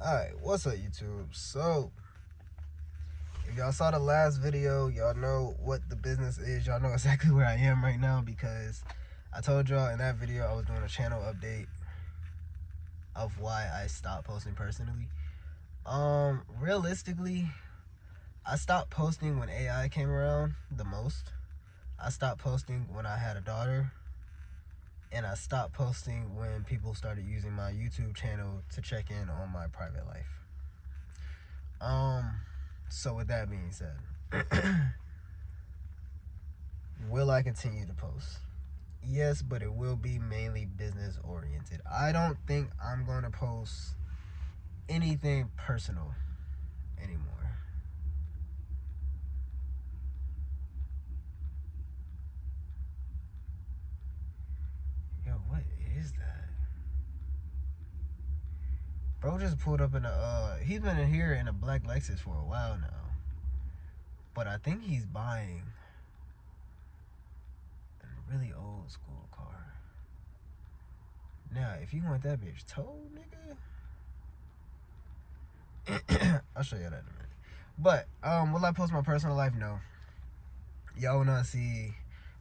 Alright, what's up YouTube? So, if y'all saw the last video, y'all know what the business is. Y'all know exactly where I am right now because I told y'all in that video I was doing a channel update of why I stopped posting personally. Realistically, I stopped posting when AI came around the most. I stopped posting when I had a daughter. And I stopped posting when people started using my YouTube channel to check in on my private life. So with that being said, will I continue to post? Yes, but it will be mainly business oriented. I don't think I'm going to post anything personal anymore. Yo, what is that? Bro just pulled up in a, he's been in here in a black Lexus for a while now. But I think he's buying a really old school car. Now, if you want that bitch towed, nigga, I'll show you that in a minute. But, will I post my personal life? No. Y'all will not see,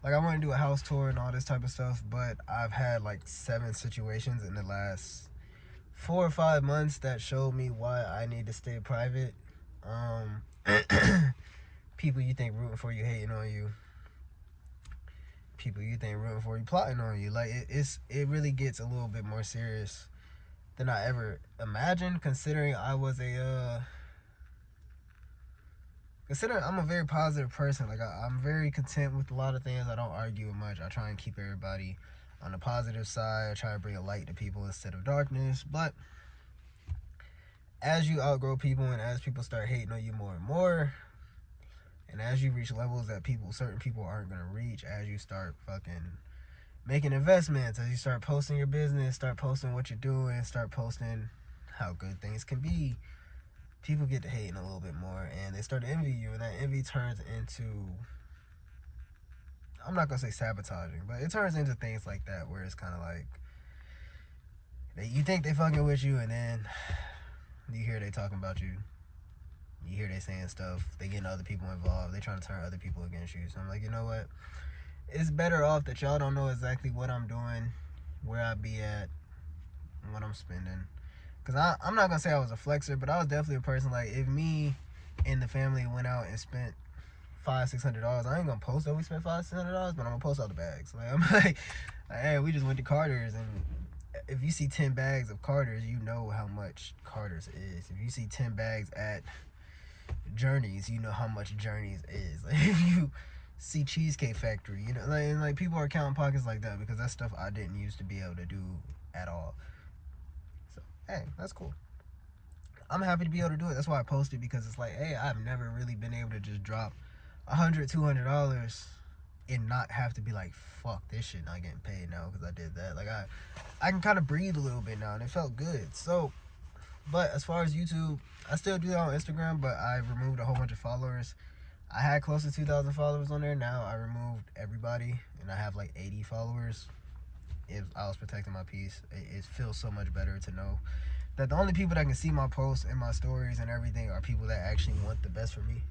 like, I want to do a house tour and all this type of stuff, but I've had like 7 situations in the last 4 or 5 months that showed me why I need to stay private. People you think rooting for you, hating on you. People you think rooting for you, plotting on you. Like, it really gets a little bit more serious than I ever imagined, considering I'm a very positive person. Like, I'm very content with a lot of things. I don't argue much. I try and keep everybody on the positive side. I try to bring a light to people instead of darkness. But as you outgrow people and as people start hating on you more and more, and as you reach levels that certain people aren't gonna reach, as you start fucking making investments, as you start posting your business, start posting what you're doing, start posting how good things can be, people get to hating a little bit more and they start to envy you, and that envy turns into, I'm not gonna say sabotaging, but it turns into things like that where it's kind of like you think they fucking with you, and then you hear they talking about you. You hear they saying stuff. They getting other people involved. They trying to turn other people against you. So I'm like, you know what? It's better off that y'all don't know exactly what I'm doing, where I be at, and what I'm spending. Because I'm not going to say I was a flexer, but I was definitely a person, like, if me and the family went out and spent $500-$600, I ain't going to post that we spent $500-$600, but I'm going to post all the bags. Like, I'm like, hey, we just went to Carter's, and if you see 10 bags of Carter's, you know how much Carter's is. If you see 10 bags at Journeys, you know how much Journeys is. Like, if you see Cheesecake Factory, you know, like people are counting pockets like that, because that's stuff I didn't used to be able to do at all. So, hey, that's cool. I'm happy to be able to do it. That's why I posted, because it's like, hey, I've never really been able to just drop $100-$200 and not have to be like, fuck, this shit not getting paid now because I did that. Like, I can kind of breathe a little bit now, and it felt good. So, but as far as YouTube, I still do that on Instagram, but I removed a whole bunch of followers. I had close to 2,000 followers on there. Now I removed everybody, and I have like 80 followers. I was protecting my peace. It feels so much better to know that the only people that can see my posts and my stories and everything are people that actually want the best for me.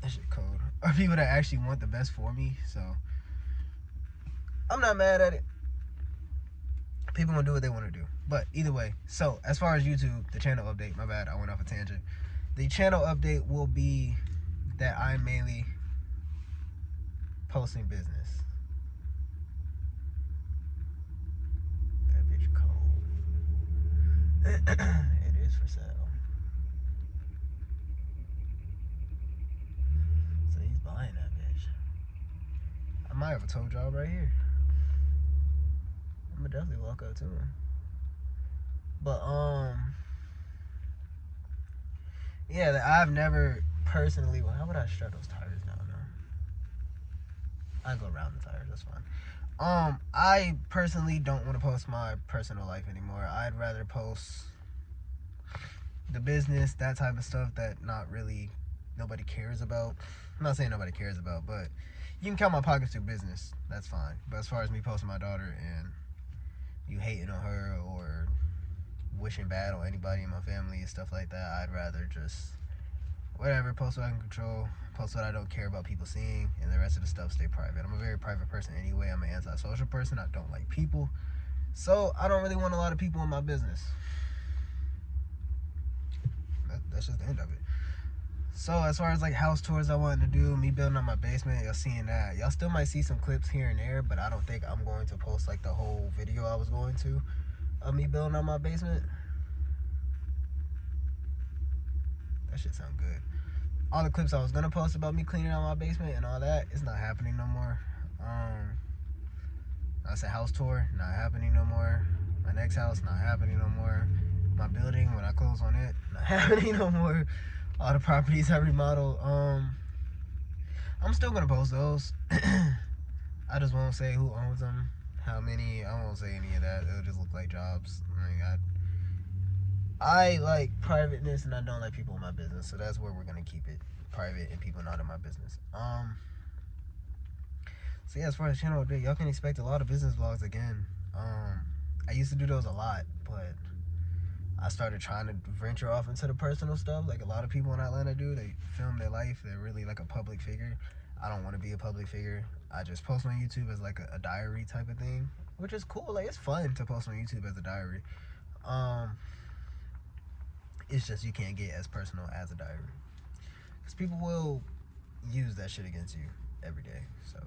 That shit cold. Are people that actually want the best for me. So I'm not mad at it. People gonna do what they want to do. But either way, so as far as YouTube, the channel update, my bad, I went off a tangent. The channel update will be that I'm mainly posting business. That bitch cold. It is for sale. So he's buying that bitch. I might have a tow job right here. I'm gonna definitely walk up to him. But yeah, I've never personally. Well, how would I strut those tires now? No, I go around the tires. That's fine. I personally don't want to post my personal life anymore. I'd rather post the business, that type of stuff that not really nobody cares about. I'm not saying nobody cares about, but you can count my pockets through business. That's fine. But as far as me posting my daughter and you hating on her or wishing bad on anybody in my family and stuff like that. I'd rather just whatever, post what I can control, post what I don't care about people seeing, and the rest of the stuff stay private. I'm a very private person anyway. I'm an antisocial person. I don't like people, so I don't really want a lot of people in my business. That's just the end of it. So as far as like house tours I wanted to do, me building on my basement, y'all seeing that. Y'all still might see some clips here and there, but I don't think I'm going to post like the whole video I was going to of me building on my basement. That shit sound good. All the clips I was gonna post about me cleaning out my basement and all that, it's not happening no more. I said house tour, not happening no more. My next house, not happening no more. My building, when I close on it, not happening no more. All the properties I remodel, I'm still gonna post those. I just won't say who owns them, how many. I won't say any of that. It'll just look like jobs. Like I like privateness, and I don't like people in my business, so that's where we're gonna keep it private and people not in my business. So yeah, as far as channel update, y'all can expect a lot of business vlogs again. I used to do those a lot, but I started trying to venture off into the personal stuff like a lot of people in Atlanta do. They film their life. They're really like a public figure. I don't want to be a public figure. I just post on YouTube as like a diary type of thing, which is cool. Like, it's fun to post on YouTube as a diary. It's just you can't get as personal as a diary, because people will use that shit against you every day. So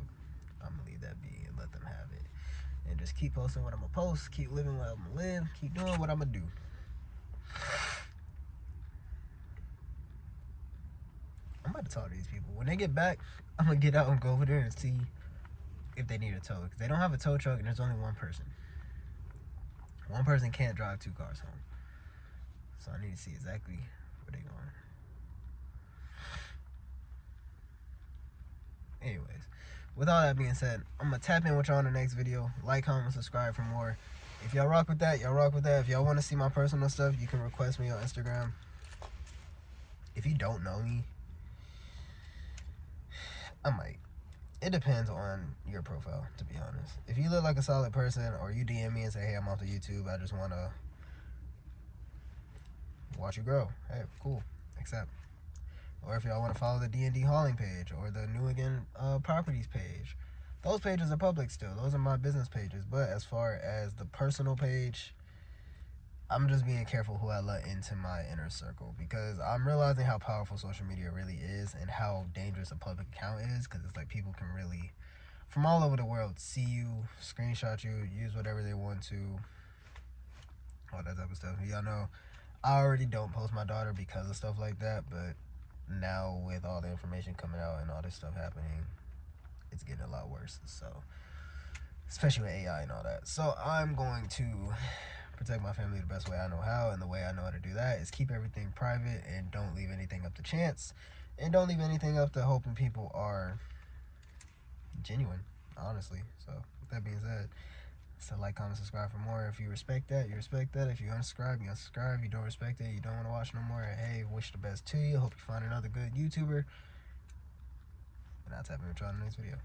I'm gonna leave that be and let them have it, and just keep posting what I'm gonna post, keep living what I'm gonna live, keep doing what I'm gonna do. I'm about to talk to these people. When they get back, I'm gonna get out and go over there and see if they need a tow, because they don't have a tow truck and there's only one person. One person can't drive 2 cars home, so I need to see exactly where they going. Anyways, with all that being said, I'm gonna tap in with y'all in the next video. Like, comment, subscribe for more. If y'all rock with that, y'all rock with that. If y'all want to see my personal stuff, you can request me on Instagram. If you don't know me, I might. It depends on your profile, to be honest. If you look like a solid person, or you DM me and say, hey, I'm off of YouTube, I just want to watch you grow, hey, cool, accept. Or if y'all want to follow the D&D hauling page or the New Again properties page, those pages are public still. Those are my business pages. But as far as the personal page, I'm just being careful who I let into my inner circle, because I'm realizing how powerful social media really is and how dangerous a public account is, because it's like people can really, from all over the world, see you, screenshot you, use whatever they want to, all that type of stuff. Y'all know I already don't post my daughter because of stuff like that, but now with all the information coming out and all this stuff happening, it's getting a lot worse. So, especially with AI and all that. So I'm going to protect my family the best way I know how, and the way I know how to do that is keep everything private and don't leave anything up to chance, and don't leave anything up to hoping people are genuine, honestly. So with that being said, so like, comment, subscribe for more. If you respect that, you respect that. If you unsubscribe, you unsubscribe. If you don't respect it, you don't want to watch no more. Hey, wish the best to you. Hope you find another good YouTuber, and I'll tap in with you on the next video.